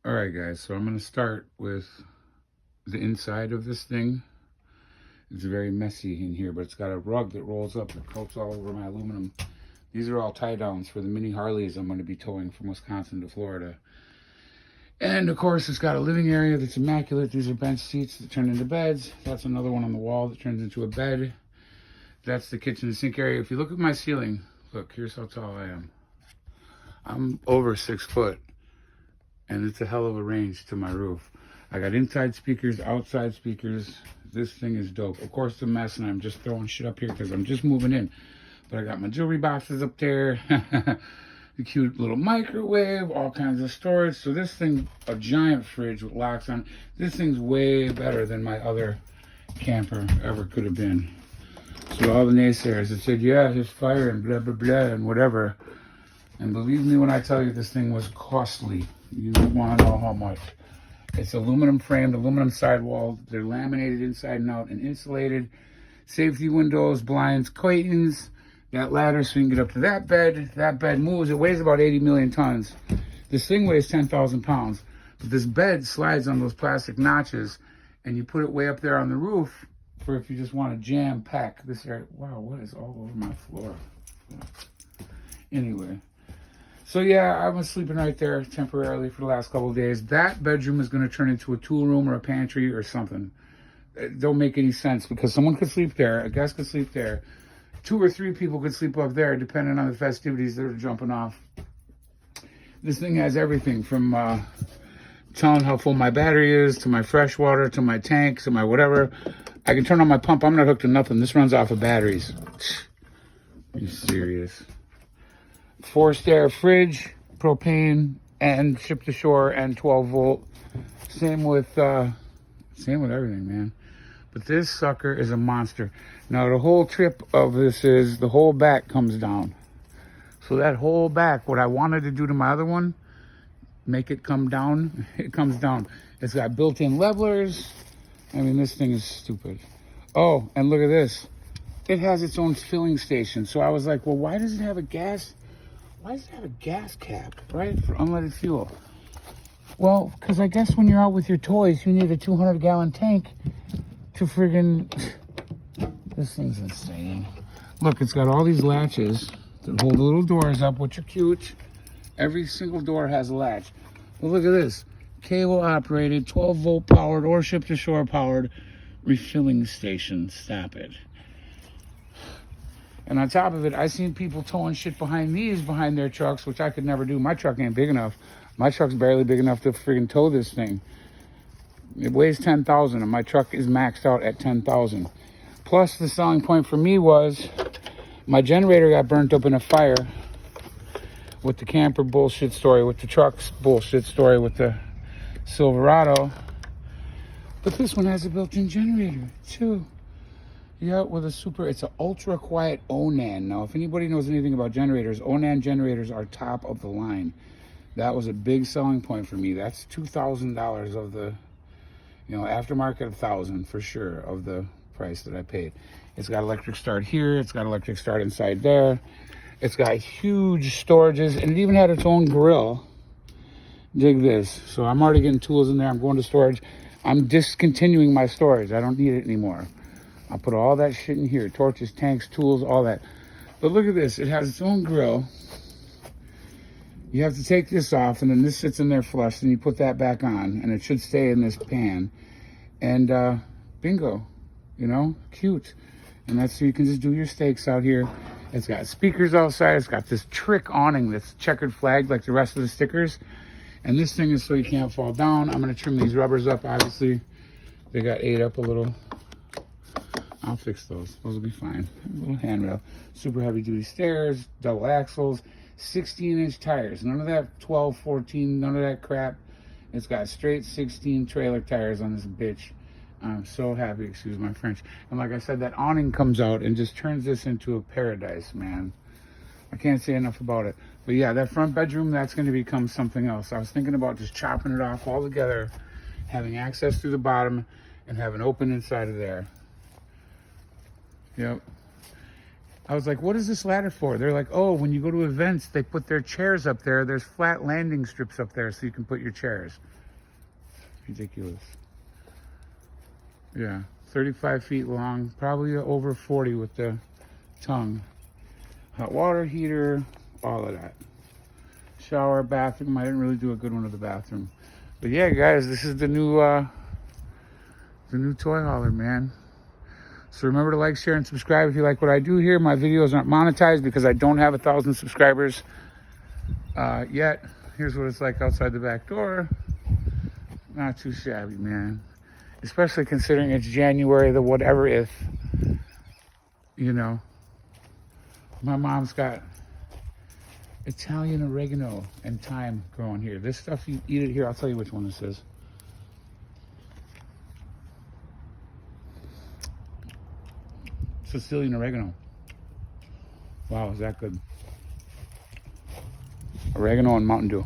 All right, guys, so I'm going to start with the inside of this thing. It's very messy in here, but it's got a rug that rolls up that coats all over my aluminum. These are all tie downs for the mini Harleys I'm going to be towing from Wisconsin to Florida. And of course, it's got a living area that's immaculate. These are bench seats that turn into beds. That's another one on the wall that turns into a bed. That's the kitchen and sink area. If you look at my ceiling, look, here's how tall I am. I'm over 6 foot. And it's a hell of a range to my roof. I got inside speakers, outside speakers. This thing is dope. Of course, it's a mess, and I'm just throwing shit up here because I'm just moving in. But I got my jewelry boxes up there, the cute little microwave, all kinds of storage. So this thing, a giant fridge with locks on. This thing's way better than my other camper ever could have been. So all the naysayers that said, yeah, there's fire and blah, blah, blah, and whatever. And believe me when I tell you this thing was costly. You don't want to know how much. It's aluminum framed, aluminum sidewall. They're laminated inside and out and insulated. Safety windows, blinds, curtains. That ladder so you can get up to that bed. That bed moves. It weighs about 80 million tons. This thing weighs 10,000 pounds. But this bed slides on those plastic notches, and you put it way up there on the roof for if you just want to jam pack this area. Wow, what is all over my floor? Anyway. So yeah, I was sleeping right there temporarily for the last couple of days. That bedroom is going to turn into a tool room or a pantry or something. It don't make any sense because someone could sleep there, a guest could sleep there, 2 or 3 people could sleep up there depending on the festivities that are jumping off. This thing has everything from telling how full my battery is, to my fresh water, to my tank, to my whatever. I can turn on my pump. I'm not hooked to nothing. This runs off of batteries. Are you serious? Forced air fridge, propane, and ship to shore, and 12 volt. Same with everything, man. But this sucker is a monster. Now the whole trip of this is the whole back comes down. So that whole back, what I wanted to do to my other one, make it come down, it comes down. It's got built-in levelers. I mean, this thing is stupid. Oh, and look at this. It has its own filling station. So I was like, well, why does it have a gas cap, right, for unleaded fuel? Well, because I guess when you're out with your toys, you need a 200-gallon tank to friggin'... This thing's insane. Look, it's got all these latches that hold the little doors up, which are cute. Every single door has a latch. Well, look at this. Cable operated, 12-volt powered, or ship-to-shore powered refilling station. Stop it. And on top of it, I seen people towing shit behind their trucks, which I could never do. My truck ain't big enough. My truck's barely big enough to friggin' tow this thing. It weighs 10,000, and my truck is maxed out at 10,000. Plus, the selling point for me was my generator got burnt up in a fire with the camper bullshit story, with the truck's bullshit story, with the Silverado. But this one has a built-in generator, too. Yeah, with it's an ultra quiet Onan. Now, if anybody knows anything about generators, Onan generators are top of the line. That was a big selling point for me. That's $2,000 of the, aftermarket $1,000 for sure of the price that I paid. It's got electric start here. It's got electric start inside there. It's got huge storages, and it even had its own grill. Dig this. So I'm already getting tools in there. I'm going to storage. I'm discontinuing my storage. I don't need it anymore. I'll put all that shit in here. Torches, tanks, tools, all that. But look at this. It has its own grill. You have to take this off, and then this sits in there flush, and you put that back on, and it should stay in this pan. And bingo. Cute. And that's so you can just do your steaks out here. It's got speakers outside. It's got this trick awning that's checkered flag like the rest of the stickers. And this thing is so you can't fall down. I'm going to trim these rubbers up, obviously. They got ate up a little. I'll fix those. Those will be fine. A little handrail. Super heavy duty stairs, double axles, 16-inch tires. None of that 12, 14, none of that crap. It's got straight 16 trailer tires on this bitch. I'm so happy, excuse my French. And like I said, that awning comes out and just turns this into a paradise, man. I can't say enough about it. But yeah, that front bedroom, that's going to become something else. I was thinking about just chopping it off all together, having access through the bottom, and having open inside of there. Yep. I was like, what is this ladder for? They're like, oh, when you go to events, they put their chairs up there. There's flat landing strips up there so you can put your chairs. Ridiculous. Yeah, 35 feet long, probably over 40 with the tongue. Hot water heater, all of that. Shower, bathroom. I didn't really do a good one of the bathroom. But yeah, guys, this is the new toy hauler, man. So remember to like, share, and subscribe if you like what I do here. My videos aren't monetized because I don't have 1,000 subscribers yet. Here's what it's like outside the back door. Not too shabby, man. Especially considering it's January the whatever if, you know. My mom's got Italian oregano and thyme growing here. This stuff, you eat it here. I'll tell you which one this is. Sicilian oregano. Wow, is that good? Oregano and Mountain Dew.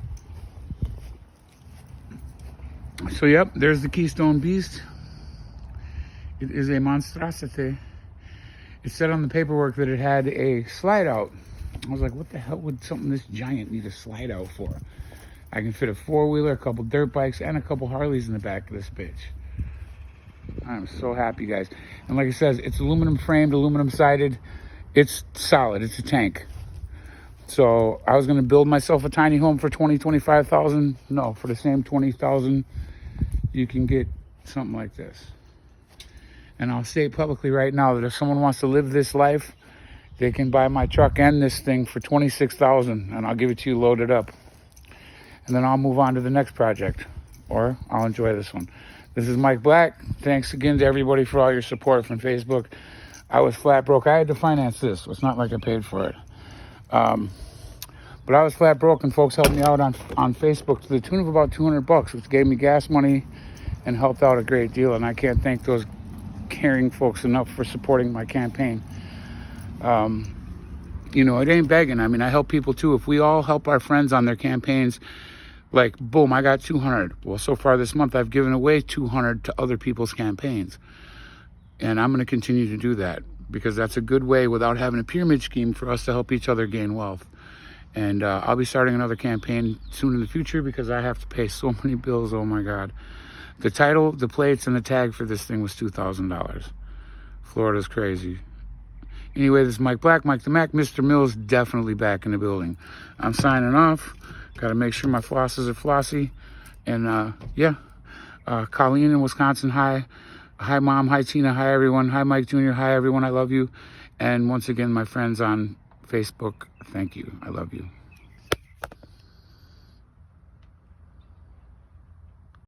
So, yep, there's the Keystone Beast. It is a monstrosity. It said on the paperwork that it had a slide out. I was like, what the hell would something this giant need a slide out for? I can fit a four-wheeler, a couple dirt bikes, and a couple Harleys in the back of this bitch. I'm so happy, guys. And like it says, it's aluminum framed, aluminum sided. It's solid. It's a tank. So I was going to build myself a tiny home for 20, 25,000. No, for the same 20,000, you can get something like this. And I'll say publicly right now that if someone wants to live this life, they can buy my truck and this thing for 26,000, and I'll give it to you loaded up. And then I'll move on to the next project, or I'll enjoy this one. This is Mike Black. Thanks again to everybody for all your support from Facebook. I was flat broke. I had to finance this. It's not like I paid for it. But I was flat broke, and folks helped me out on Facebook to the tune of about $200, which gave me gas money and helped out a great deal. And I can't thank those caring folks enough for supporting my campaign. You know, it ain't begging. I mean, I help people too. If we all help our friends on their campaigns, like, boom, I got 200. Well, so far this month, I've given away 200 to other people's campaigns. And I'm going to continue to do that because that's a good way without having a pyramid scheme for us to help each other gain wealth. And I'll be starting another campaign soon in the future because I have to pay so many bills. Oh, my God. The title, the plates, and the tag for this thing was $2,000. Florida's crazy. Anyway, this is Mike Black, Mike the Mac. Mr. Mills definitely back in the building. I'm signing off. Got to make sure my flosses are flossy. And, yeah, Colleen in Wisconsin, hi. Hi, Mom. Hi, Tina. Hi, everyone. Hi, Mike Jr. Hi, everyone. I love you. And once again, my friends on Facebook, thank you. I love you.